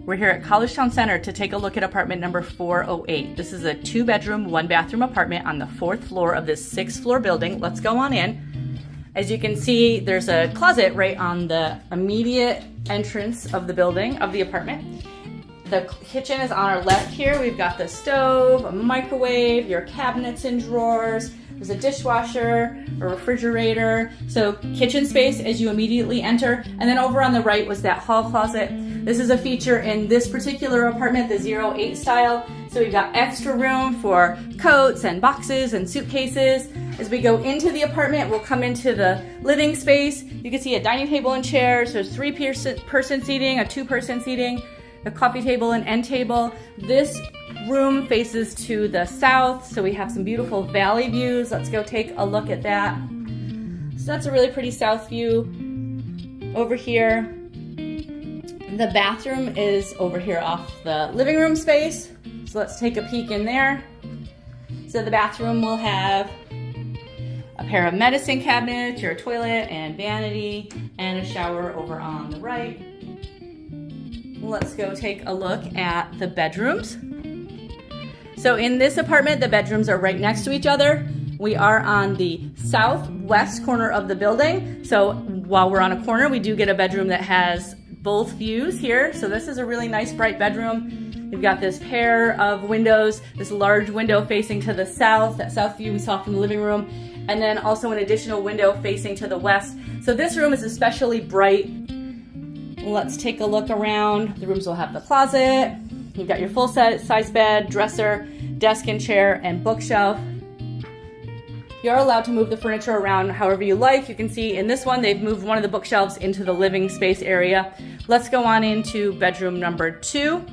We're here at Collegetown Center to take a look at apartment number 408. This is a 2-bedroom, 1-bathroom apartment on the 4th floor of this 6th-floor building. Let's go on in. As you can see, there's a closet right on the immediate entrance of the building, of the apartment. The kitchen is on our left here. We've got the stove, a microwave, your cabinets and drawers. There's a dishwasher, a refrigerator. So kitchen space as you immediately enter. And then over on the right was that hall closet. This is a feature in this particular apartment, the 08 style. So we've got extra room for coats and boxes and suitcases. As we go into the apartment, we'll come into the living space. You can see a dining table and chairs. There's 3-person seating, a 2-person seating, a coffee table and end table. This room faces to the south, so we have some beautiful valley views. Let's go take a look at that. So that's a really pretty south view. Over here, the bathroom is over here off the living room space. So let's take a peek in there. So the bathroom will have a pair of medicine cabinets, your toilet and vanity, and a shower over on the right. Let's go take a look at the bedrooms. So in this apartment, the bedrooms are right next to each other. We are on the southwest corner of the building. So while we're on a corner, we do get a bedroom that has both views here. So this is a really nice bright bedroom. We've got this pair of windows, this large window facing to the south, that south view we saw from the living room, and then also an additional window facing to the west. So this room is especially bright. Let's take a look around. The rooms will have the closet. You've got your full size bed, dresser, desk and chair, and bookshelf. You're allowed to move the furniture around however you like. You can see in this one, they've moved one of the bookshelves into the living space area. Let's go on into bedroom number 2.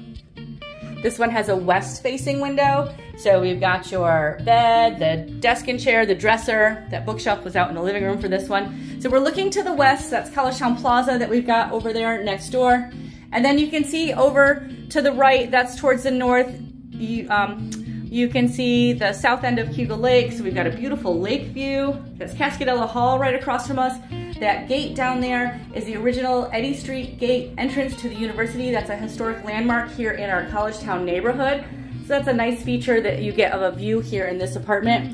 This one has a west-facing window. So we've got your bed, the desk and chair, the dresser. That bookshelf was out in the living room for this one. So we're looking to the west. That's Collegetown Plaza that we've got over there next door. And then you can see over to the right, that's towards the north. You can see the south end of Cayuga Lake. So we've got a beautiful lake view. That's Cascadella Hall right across from us. That gate down there is the original Eddy Street gate entrance to the university. That's a historic landmark here in our Collegetown neighborhood. So that's a nice feature that you get of a view here in this apartment.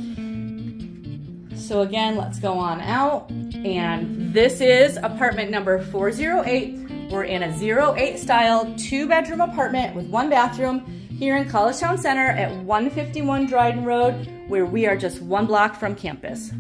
So again, let's go on out. And this is apartment number 408. We're in a 08 style 2-bedroom apartment with 1 bathroom here in Collegetown Center at 151 Dryden Road, where we are just 1 block from campus.